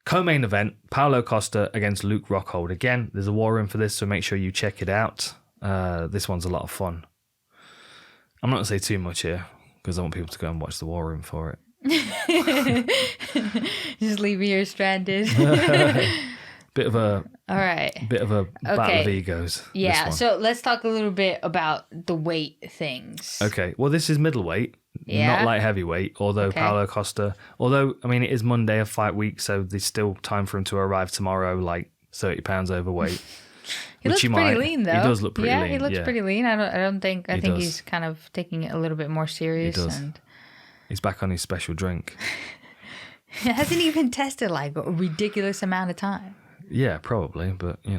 Co-main event, Paulo Costa against Luke Rockhold. Again, there's a war room for this, so make sure you check it out. This one's a lot of fun. I'm not going to say too much here because I want people to go and watch the war room for it. Just leave me here stranded. Bit of a battle of egos. Yeah, so let's talk a little bit about the weight things. Okay, well, this is middleweight, not light heavyweight, although Paulo Costa, I mean, it is Monday of fight week, so there's still time for him to arrive tomorrow, like 30 pounds overweight. He looks pretty lean, though. He does look pretty lean. Yeah, he looks pretty lean. I think he's kind of taking it a little bit more serious. He does. And he's back on his special drink. It hasn't even tested like a ridiculous amount of time. Yeah, probably, but All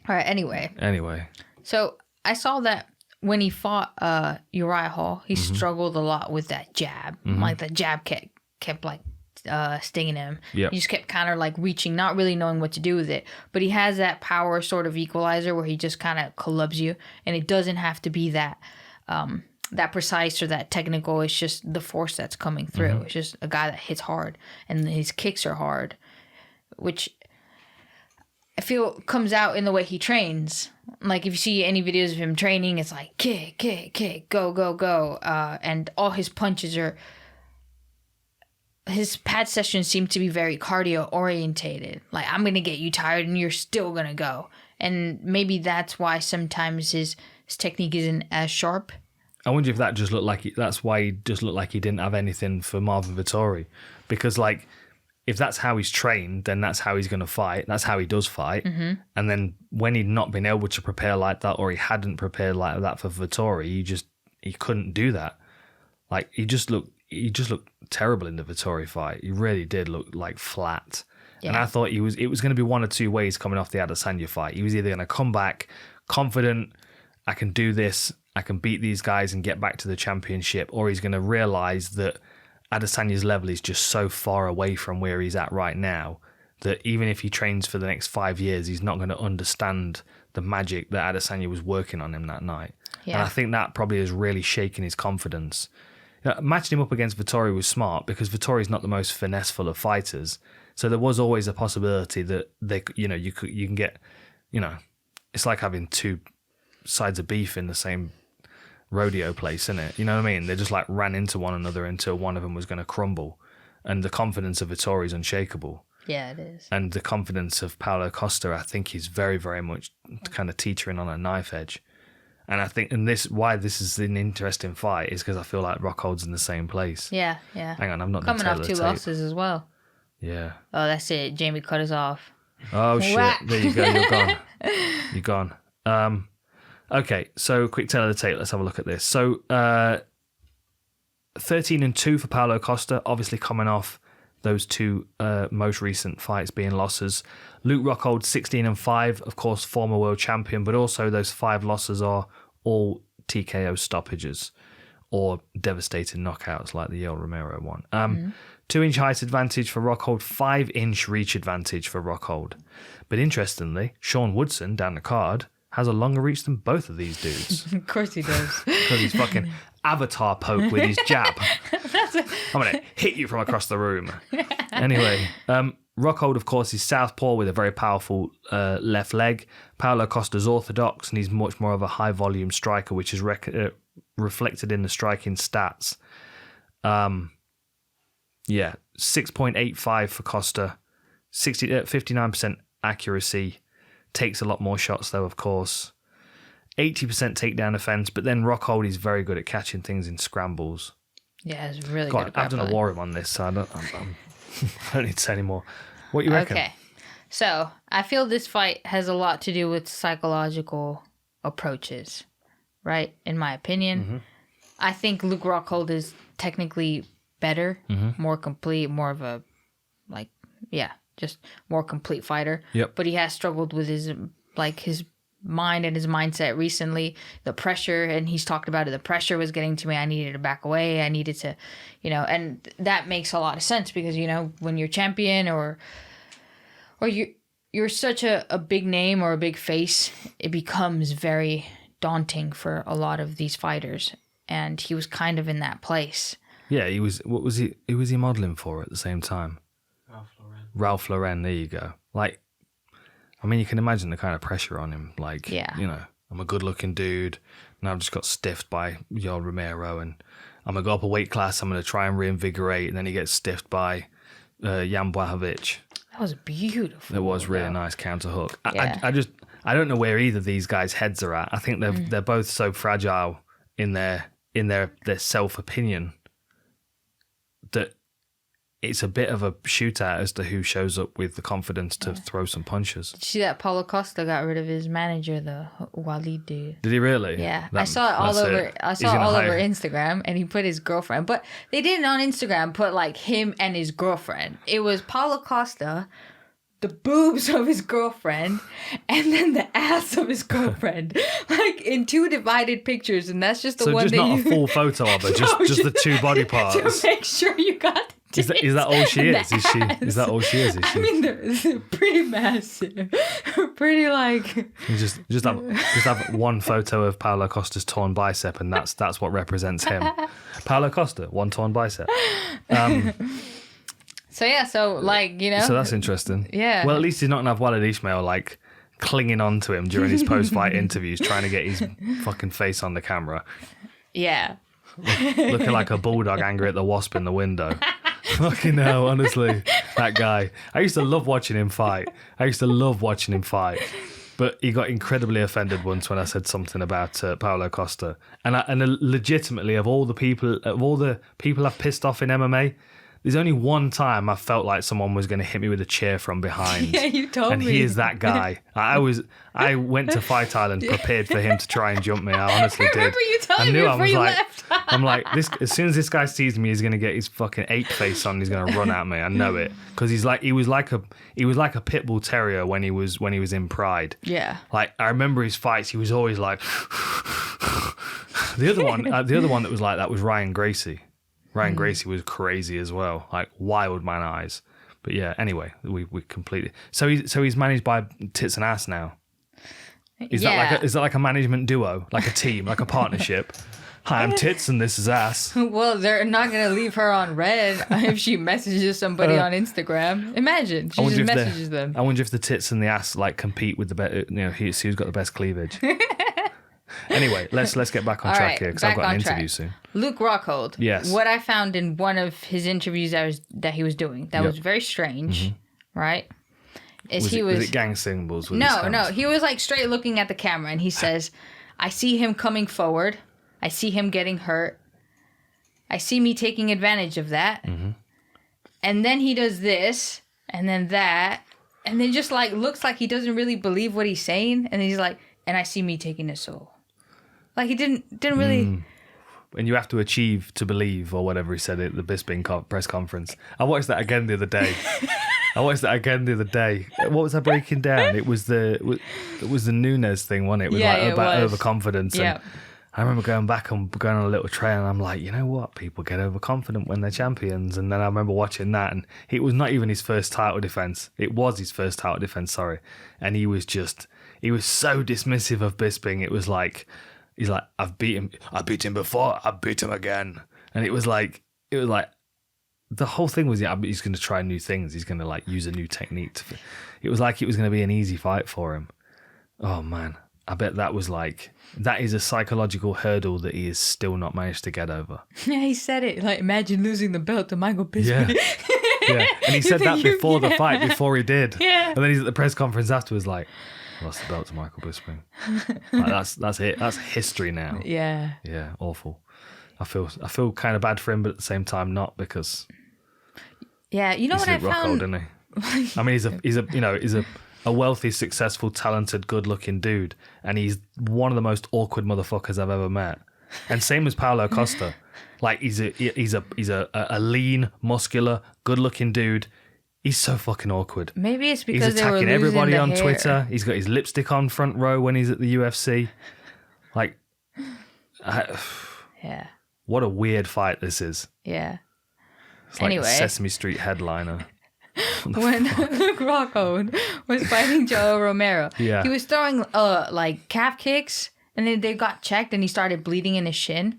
right, anyway. So I saw that when he fought Uriah Hall, he struggled a lot with that jab. Like the jab kept like stinging him. Yep. He just kept kind of like reaching, not really knowing what to do with it. But he has that power sort of equalizer where he just kind of clubs you, and it doesn't have to be that precise or that technical. It's just the force that's coming through. It's just a guy that hits hard, and his kicks are hard, which I feel comes out in the way he trains. Like if you see any videos of him training, it's like kick, kick, kick, go, go, go. And all his punches his pad sessions seem to be very cardio orientated. Like, I'm going to get you tired and you're still going to go. And maybe that's why sometimes his technique isn't as sharp. I wonder if that just looked like that's why he just looked like he didn't have anything for Marvin Vettori, because like if that's how he's trained, then that's how he's going to fight. That's how he does fight. And then when he'd not been able to prepare like that, or he hadn't prepared like that for Vettori, he couldn't do that. Like he just looked terrible in the Vettori fight. He really did look like flat. Yeah. And I thought it was going to be one or two ways coming off the Adesanya fight. He was either going to come back confident, I can do this, I can beat these guys and get back to the championship, or he's going to realize that Adesanya's level is just so far away from where he's at right now that even if he trains for the next 5 years, he's not going to understand the magic that Adesanya was working on him that night. Yeah. And I think that probably has really shaken his confidence. Matching him up against Vettori was smart because Vittori's not the most finesseful of fighters. So there was always a possibility that you can get, it's like having two sides of beef in the same rodeo place, isn't it? You know what I mean? They just like ran into one another until one of them was going to crumble. And the confidence of Vettori is unshakable. Yeah, it is. And the confidence of Paulo Costa, I think, is very, very much kind of teetering on a knife edge. And I think, why this is an interesting fight is because I feel like Rockhold's in the same place. Yeah. Hang on, I'm not coming off 2 losses as well. Yeah. Oh, that's it. Jamie cut us off. Oh shit! There you go. You're gone. You're gone. Okay. So quick tale of the tape. Let's have a look at this. So 13-2 for Paulo Costa. Obviously coming off those two most recent fights being losses. Luke Rockhold 16-5, of course, former world champion, but also those 5 losses are all TKO stoppages or devastating knockouts like the Yoel Romero one. 2-inch height advantage for Rockhold, 5-inch reach advantage for Rockhold. But interestingly, Sean Woodson down the card has a longer reach than both of these dudes. Of course he does. Because he's fucking avatar poke with his jab. I'm going to hit you from across the room. Anyway, Rockhold, of course, is southpaw with a very powerful left leg. Paulo Costa's orthodox, and he's much more of a high-volume striker, which is reflected in the striking stats. 6.85 for Costa, 59% accuracy. Takes a lot more shots, though, of course. 80% takedown offense, but then Rockhold is very good at catching things in scrambles. Yeah, it's really God, good. I've done a war room on this, so I don't need to say any more. What do you reckon? Okay, so I feel this fight has a lot to do with psychological approaches, right? In my opinion, I think Luke Rockhold is technically better, more complete, more of a just more complete fighter. Yep. But he has struggled with his mind and his mindset recently. The pressure, and he's talked about it, the pressure was getting to me. I needed to back away. I needed to, and that makes a lot of sense because, when you're champion or you're such a big name or a big face, it becomes very daunting for a lot of these fighters. And he was kind of in that place. Yeah, he was. What was he? Who was he modeling for at the same time? Ralph Lauren. There you go. Like, I mean, you can imagine the kind of pressure on him. Like, you know, I'm a good-looking dude, and I've just got stiffed by Yoel Romero, and I'm gonna go up a weight class. I'm gonna try and reinvigorate, and then he gets stiffed by Jan Blachowicz. That was beautiful. It was really nice counter hook. I don't know where either of these guys' heads are at. I think they're both so fragile in their self opinion that it's a bit of a shootout as to who shows up with the confidence to throw some punches. Did you see that Paulo Costa got rid of his manager, the Walid dude? Did he really? Yeah, I saw it all over. I saw it all over Instagram, and he put his girlfriend. But they didn't on Instagram put like him and his girlfriend. It was Paulo Costa, the boobs of his girlfriend, and then the ass of his girlfriend, like in two divided pictures, and that's just the one. So just not a full photo of her, just the two body parts. To make sure you got. Is that all she is? Is that all she is? I mean, they're pretty massive, pretty like. Just have one photo of Paulo Costa's torn bicep, and that's what represents him. Paulo Costa, one torn bicep. So like, you know. So that's interesting. Yeah. Well, at least he's not gonna have Walid Ismail like clinging on to him during his post-fight interviews, trying to get his fucking face on the camera. Yeah. Looking like a bulldog angry at the wasp in the window. Fucking hell, honestly, that guy. I used to love watching him fight. But he got incredibly offended once when I said something about Paulo Costa. And legitimately, of all the people I've pissed off in MMA, there's only one time I felt like someone was going to hit me with a chair from behind. Yeah, you told me. And he is that guy. I went to Fight Island prepared for him to try and jump me. I honestly did. I remember you telling me before you left. I'm like, as soon as this guy sees me, he's going to get his fucking ape face on. He's going to run at me. I know it, because he was like a pit bull terrier when he was in Pride. Yeah. Like, I remember his fights. He was always like. The other one that was like that was Ryan Gracie. Ryan Gracie was crazy as well, like wild man eyes. But yeah, anyway, we completely. So he's managed by Tits and Ass now. Is that like a management duo, like a team, like a partnership? Hi, I'm Tits and this is Ass. Well, they're not gonna leave her on red if she messages somebody on Instagram. Imagine she just messages them. I wonder if the Tits and the Ass like compete with the better. You know, who's got the best cleavage. Anyway, let's get back on track here, because I've got an interview soon. Luke Rockhold. Yes. What I found in one of his interviews that he was doing that was very strange, right? Was it gang symbols? No. He was like straight looking at the camera, and he says, "I see him coming forward. I see him getting hurt. I see me taking advantage of that." Mm-hmm. And then he does this, and then that, and then just like looks like he doesn't really believe what he's saying, and he's like, "And I see me taking his soul." Like he didn't really. And you have to achieve to believe, or whatever he said at the Bisping press conference. I watched that again the other day. What was I breaking down? It was the Nunes thing, wasn't it? It was about overconfidence. Yeah. And I remember going back and going on a little trail, and I'm like, you know what? People get overconfident when they're champions. And then I remember watching that, and it was not even his first title defense. It was his first title defense, sorry. And he was so dismissive of Bisping. It was like, he's like, I beat him before, I beat him again. And it was like, the whole thing was, he's going to try new things. He's going to like use a new technique. It was like it was going to be an easy fight for him. Oh man, I bet that is a psychological hurdle that he has still not managed to get over. Yeah, he said it. Like, imagine losing the belt to Michael Bisping. Yeah. And he said that before the fight, before he did. Yeah. And then he's at the press conference afterwards like, lost the belt to Michael Bisping. Like, that's it. That's history now. Yeah. Yeah, awful. I feel kind of bad for him, but at the same time not, because you know what I found? Rockhold, isn't he? I mean, he's a wealthy, successful, talented, good-looking dude, and he's one of the most awkward motherfuckers I've ever met. And same as Paulo Costa. Like he's a lean, muscular, good-looking dude. He's so fucking awkward. Maybe it's because he's attacking they were everybody on hair. Twitter. He's got his lipstick on front row when he's at the UFC. Like, yeah. What a weird fight this is. Yeah. It's like a Sesame Street headliner. When Luke Rockhold was fighting Joe Romero, he was throwing like calf kicks And then they got checked and he started bleeding in his shin.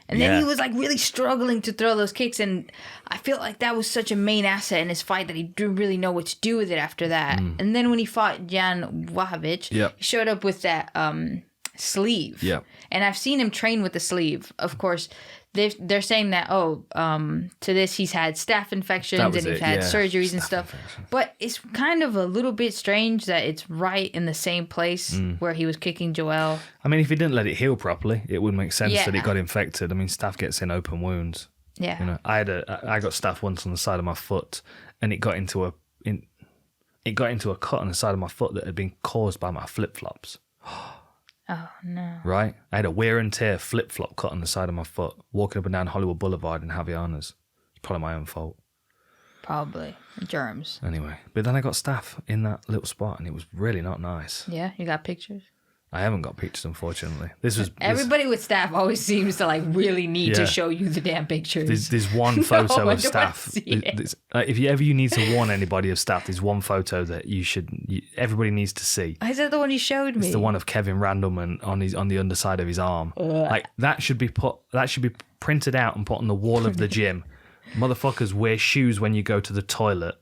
And then he was like really struggling to throw those kicks. And I feel like that was such a main asset in his fight that he didn't really know what to do with it after that. And then when he fought Jan Wahovic, he showed up with that sleeve. Yeah. And I've seen him train with the sleeve. Of course, they're saying that, to this he's had staph infections and he's had surgeries and stuff. But it's kind of a little bit strange that it's right in the same place where he was kicking Joel. I mean, if he didn't let it heal properly, it would make sense that it got infected. I mean, staph gets in open wounds. Yeah. You know, I got staph once on the side of my foot, and it got into a cut on the side of my foot that had been caused by my flip-flops. Oh, no. Right? I had a wear and tear flip-flop cut on the side of my foot, walking up and down Hollywood Boulevard in Havaianas. It's probably my own fault. Probably. Germs. Anyway, but then I got staph in that little spot, and it was really not nice. Yeah? You got pictures? I haven't got pictures, unfortunately. Everybody with staph always seems to like really need to show you the damn pictures. There's one photo of staph. If you need to warn anybody of staph, there's one photo that everybody needs to see. Is that the one you showed me? It's the one of Kevin Randleman on the underside of his arm. Like that should be printed out and put on the wall of the gym. Motherfuckers wear shoes when you go to the toilet.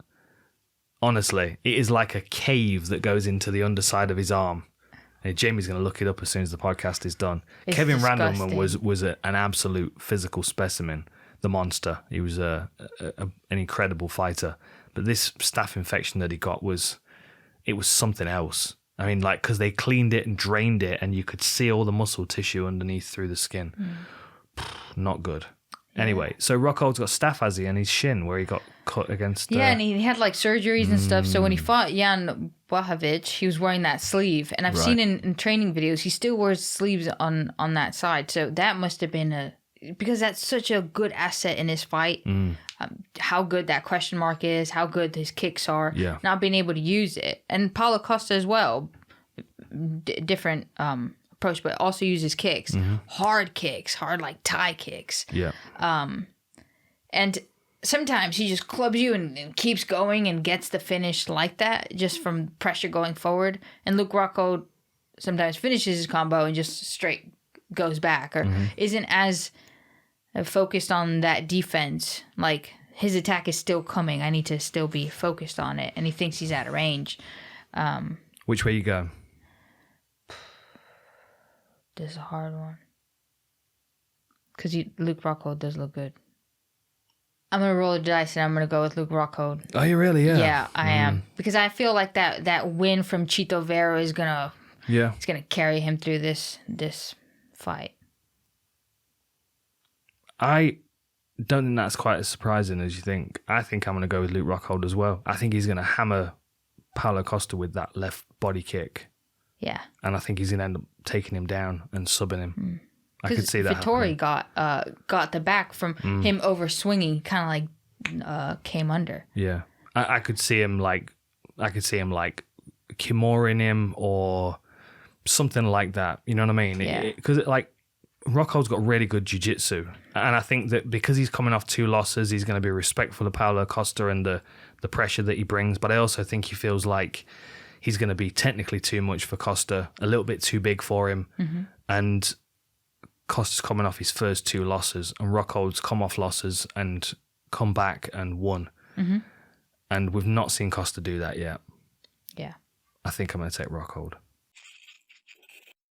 Honestly, it is like a cave that goes into the underside of his arm. And Jamie's going to look it up as soon as the podcast is done. It's Kevin disgusting. Randleman was an absolute physical specimen, the monster. He was an incredible fighter. But this staph infection that he got was something else. I mean, like, because they cleaned it and drained it, and you could see all the muscle tissue underneath through the skin. Not good. Anyway, so Rockhold's got staph, has he, and his shin where he got cut against... and he had like surgeries and stuff. So when he fought Jan Wahovic, he was wearing that sleeve. And I've seen in training videos, he still wears sleeves on that side. So that must have been because that's such a good asset in his fight. How good that question mark is, how good his kicks are, not being able to use it. And Paulo Costa as well, different... approach, but also uses kicks, hard like Thai kicks. And sometimes he just clubs you and keeps going and gets the finish like that, just from pressure going forward. And Luke Rockhold sometimes finishes his combo and just straight goes back, or isn't as focused on that defense. Like, his attack is still coming, I need to still be focused on it, and he thinks he's out of range. Which way you go? This is a hard one. Because Luke Rockhold does look good. I'm going to roll the dice and I'm going to go with Luke Rockhold. Oh, you really? Yeah. Yeah, I am. Because I feel like that win from Chito Vera is going to... Yeah. It's going to carry him through this fight. I don't think that's quite as surprising as you think. I think I'm going to go with Luke Rockhold as well. I think he's going to hammer Paulo Costa with that left body kick. Yeah. And I think he's going to end up taking him down and subbing him. I could see that. Vittori got the back from him over swinging, kind of like came under. Yeah. I could see him like Kimoring him or something like that. You know what I mean? Yeah. Because Rockhold's got really good jiu-jitsu. And I think that because he's coming off 2 losses, he's going to be respectful of Paulo Costa and the pressure that he brings. But I also think he feels like he's going to be technically too much for Costa, a little bit too big for him. And Costa's coming off his first 2 losses, and Rockhold's come off losses and come back and won. And we've not seen Costa do that yet. Yeah. I think I'm going to take Rockhold.